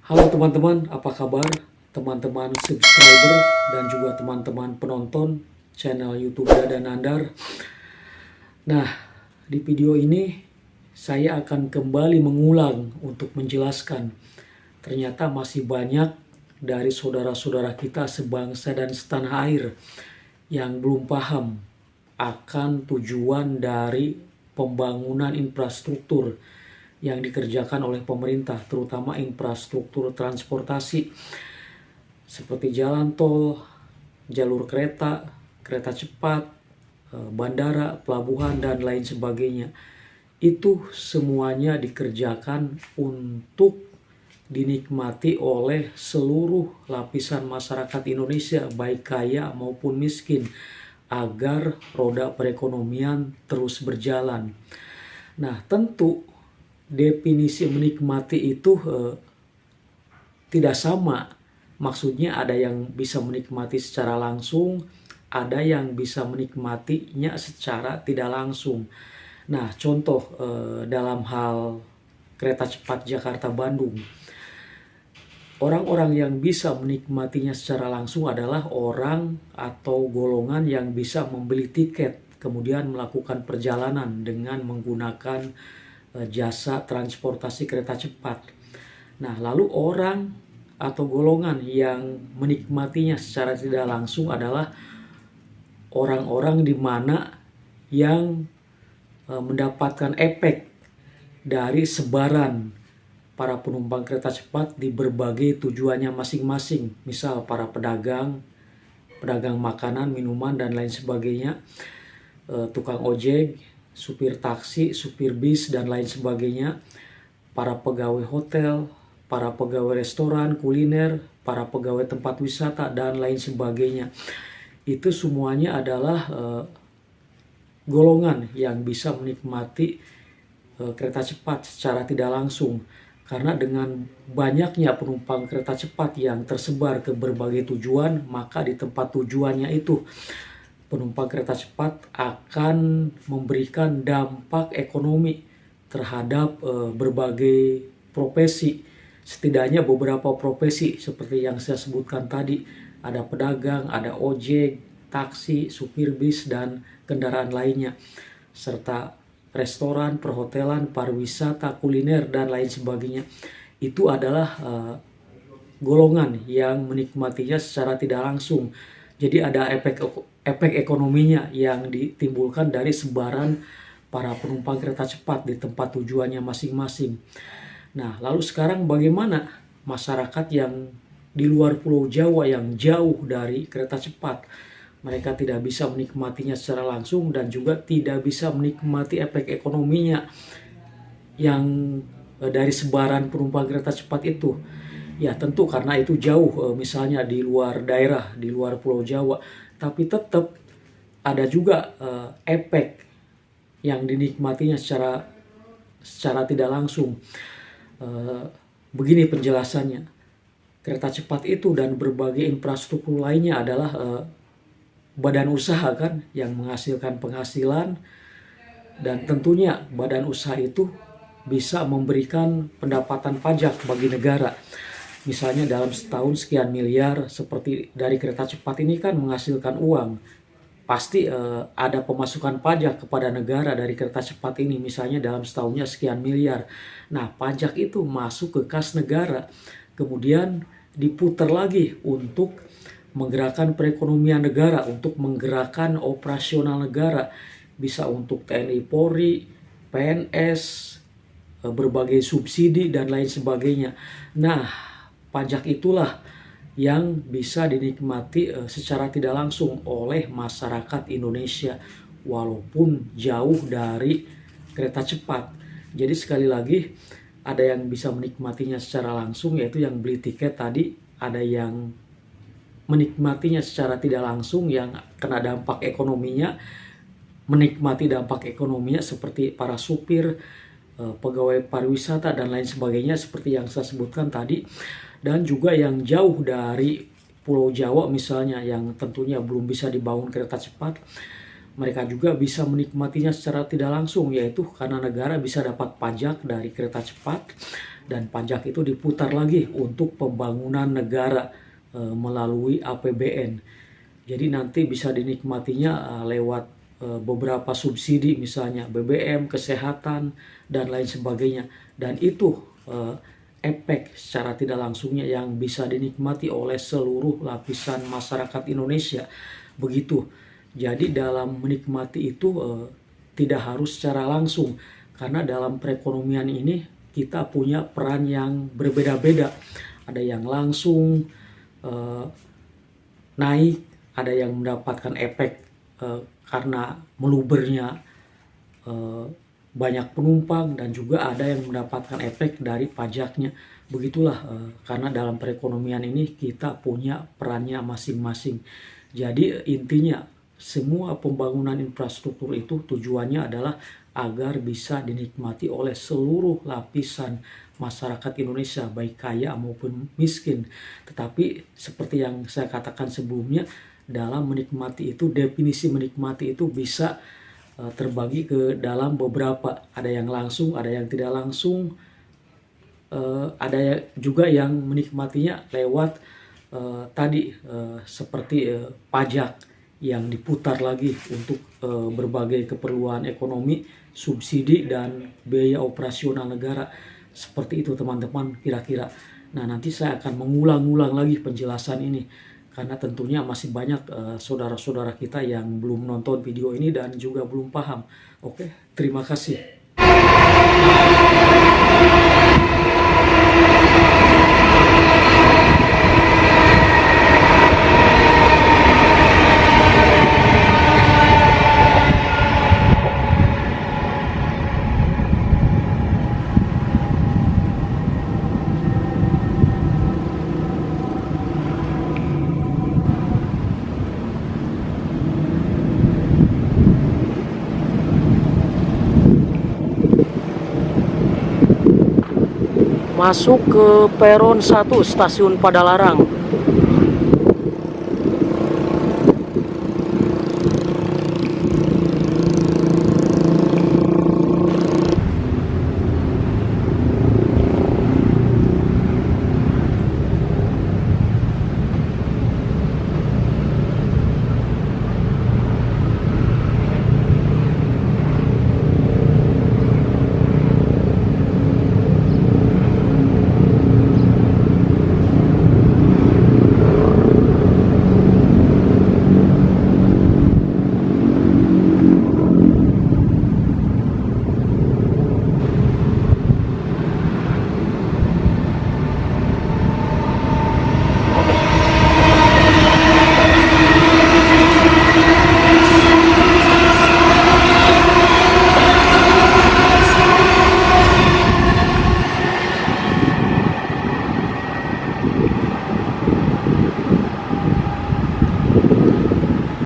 Halo teman-teman, apa kabar? Teman-teman subscriber dan juga teman-teman penonton channel YouTube Dada Nandar. Nah, di video ini saya akan kembali mengulang untuk menjelaskan. Ternyata masih banyak dari saudara-saudara kita sebangsa dan setanah air yang belum paham akan tujuan dari pembangunan infrastruktur yang dikerjakan oleh pemerintah, terutama infrastruktur transportasi seperti jalan tol, jalur kereta, kereta cepat, bandara, pelabuhan, dan lain sebagainya. Itu semuanya dikerjakan untuk dinikmati oleh seluruh lapisan masyarakat Indonesia, baik kaya maupun miskin, agar roda perekonomian terus berjalan. Nah, tentu definisi menikmati itu tidak sama. Maksudnya ada yang bisa menikmati secara langsung, ada yang bisa menikmatinya secara tidak langsung. Nah, contoh dalam hal kereta cepat Jakarta-Bandung. Orang-orang yang bisa menikmatinya secara langsung adalah orang atau golongan yang bisa membeli tiket, kemudian melakukan perjalanan dengan menggunakan jasa transportasi kereta cepat. Nah, lalu orang atau golongan yang menikmatinya secara tidak langsung adalah orang-orang di mana yang mendapatkan efek dari sebaran para penumpang kereta cepat di berbagai tujuannya masing-masing. Misal para pedagang makanan, minuman, dan lain sebagainya, tukang ojek, supir taksi, supir bis, dan lain sebagainya, para pegawai hotel, para pegawai restoran, kuliner, para pegawai tempat wisata, dan lain sebagainya. Itu semuanya adalah golongan yang bisa menikmati kereta cepat secara tidak langsung. Karena dengan banyaknya penumpang kereta cepat yang tersebar ke berbagai tujuan, maka di tempat tujuannya itu penumpang kereta cepat akan memberikan dampak ekonomi terhadap berbagai profesi. Setidaknya beberapa profesi seperti yang saya sebutkan tadi, ada pedagang, ada ojek, taksi, supir bis, dan kendaraan lainnya, serta restoran, perhotelan, pariwisata, kuliner, dan lain sebagainya. Itu adalah golongan yang menikmatinya secara tidak langsung. Jadi ada efek ekonominya yang ditimbulkan dari sebaran para penumpang kereta cepat di tempat tujuannya masing-masing. Nah, lalu sekarang bagaimana masyarakat yang di luar Pulau Jawa yang jauh dari kereta cepat? Mereka tidak bisa menikmatinya secara langsung dan juga tidak bisa menikmati efek ekonominya yang dari sebaran penumpang kereta cepat itu. Ya tentu karena itu jauh, misalnya di luar daerah, di luar Pulau Jawa. Tapi tetap ada juga efek yang dinikmatinya secara tidak langsung. Begini penjelasannya. Kereta cepat itu dan berbagai infrastruktur lainnya adalah badan usaha kan yang menghasilkan penghasilan, dan tentunya badan usaha itu bisa memberikan pendapatan pajak bagi negara. Misalnya dalam setahun sekian miliar, seperti dari kereta cepat ini kan menghasilkan uang. Pasti ada pemasukan pajak kepada negara dari kereta cepat ini, misalnya dalam setahunnya sekian miliar. Nah, pajak itu masuk ke kas negara, kemudian diputar lagi untuk menggerakkan perekonomian negara, untuk menggerakkan operasional negara, bisa untuk TNI Polri, PNS, berbagai subsidi, dan lain sebagainya. Nah, pajak itulah yang bisa dinikmati secara tidak langsung oleh masyarakat Indonesia walaupun jauh dari kereta cepat. Jadi sekali lagi, ada yang bisa menikmatinya secara langsung yaitu yang beli tiket tadi, ada yang menikmatinya secara tidak langsung yang kena dampak ekonominya, menikmati dampak ekonominya seperti para supir, pegawai pariwisata, dan lain sebagainya seperti yang saya sebutkan tadi. Dan juga yang jauh dari Pulau Jawa misalnya yang tentunya belum bisa dibangun kereta cepat, mereka juga bisa menikmatinya secara tidak langsung, yaitu karena negara bisa dapat pajak dari kereta cepat, dan pajak itu diputar lagi untuk pembangunan negara melalui APBN. Jadi nanti bisa dinikmatinya lewat beberapa subsidi, misalnya BBM, kesehatan, dan lain sebagainya. Dan itu efek secara tidak langsungnya yang bisa dinikmati oleh seluruh lapisan masyarakat Indonesia. Begitu. Jadi dalam menikmati itu tidak harus secara langsung, karena dalam perekonomian ini kita punya peran yang berbeda-beda. Ada yang langsung naik, ada yang mendapatkan efek karena melubernya banyak penumpang, dan juga ada yang mendapatkan efek dari pajaknya. Begitulah, karena dalam perekonomian ini kita punya perannya masing-masing. Jadi intinya semua pembangunan infrastruktur itu tujuannya adalah agar bisa dinikmati oleh seluruh lapisan masyarakat Indonesia, baik kaya maupun miskin. Tetapi seperti yang saya katakan sebelumnya, dalam menikmati itu, definisi menikmati itu bisa terbagi ke dalam beberapa. Ada yang langsung, ada yang tidak langsung, ada juga yang menikmatinya lewat seperti pajak yang diputar lagi untuk berbagai keperluan ekonomi, subsidi, dan biaya operasional negara. Seperti itu teman-teman kira-kira. Nah, nanti saya akan mengulang-ulang lagi penjelasan ini, karena tentunya masih banyak saudara-saudara kita yang belum nonton video ini dan juga belum paham. Oke, terima kasih. Masuk ke peron 1 stasiun Padalarang.